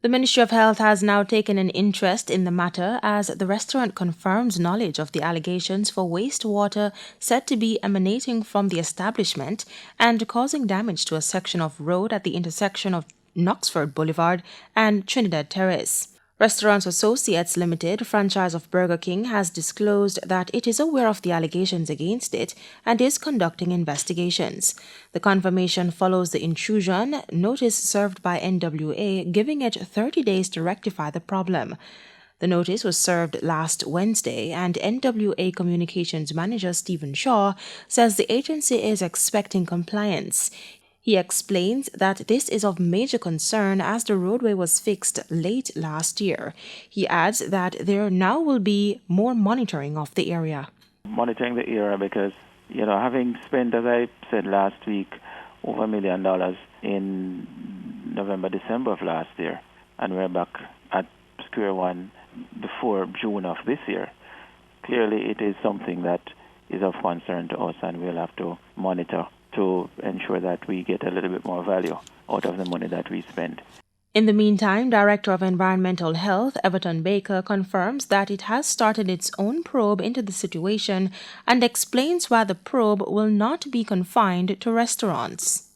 The Ministry of Health has now taken an interest in the matter as the restaurant confirms knowledge of the allegations for wastewater said to be emanating from the establishment and causing damage to a section of road at the intersection of Knoxford Boulevard and Trinidad Terrace. Restaurants Associates Limited, franchise of Burger King, has disclosed that it is aware of the allegations against it and is conducting investigations. The confirmation follows the intrusion notice served by NWA, giving it 30 days to rectify the problem. The notice was served last Wednesday, and NWA Communications Manager Stephen Shaw says the agency is expecting compliance. He explains that this is of major concern as the roadway was fixed late last year. He adds that there now will be more monitoring of the area. Monitoring the area because, having spent, as I said last week, over $1 million in November, December of last year, and we're back at square one before June of this year. Clearly, it is something that is of concern to us, and we'll have to monitor to ensure that we get a little bit more value out of the money that we spend. In the meantime, Director of Environmental Health, Everton Baker, confirms that it has started its own probe into the situation and explains why the probe will not be confined to restaurants.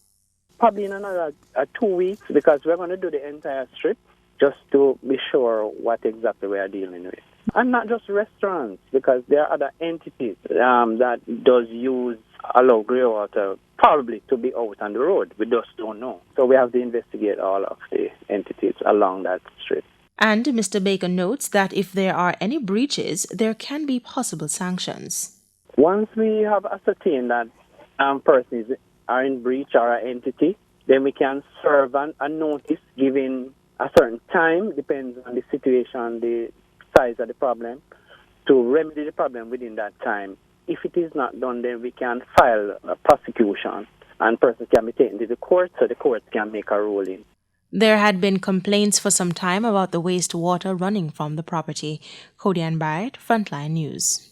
Probably in another 2 weeks, because we're going to do the entire strip just to be sure what exactly we are dealing with. And not just restaurants, because there are other entities that does allow grey water probably to be out on the road. We just don't know. So we have to investigate all of the entities along that strip. And Mr. Baker notes that if there are any breaches, there can be possible sanctions. Once we have ascertained that persons are in breach or an entity, then we can serve a notice given a certain time, depends on the situation, the size of the problem, to remedy the problem within that time. If it is not done, then we can file a prosecution and persons can be taken to the court so the court can make a ruling. There had been complaints for some time about the wastewater running from the property. Cody Barrett, Frontline News.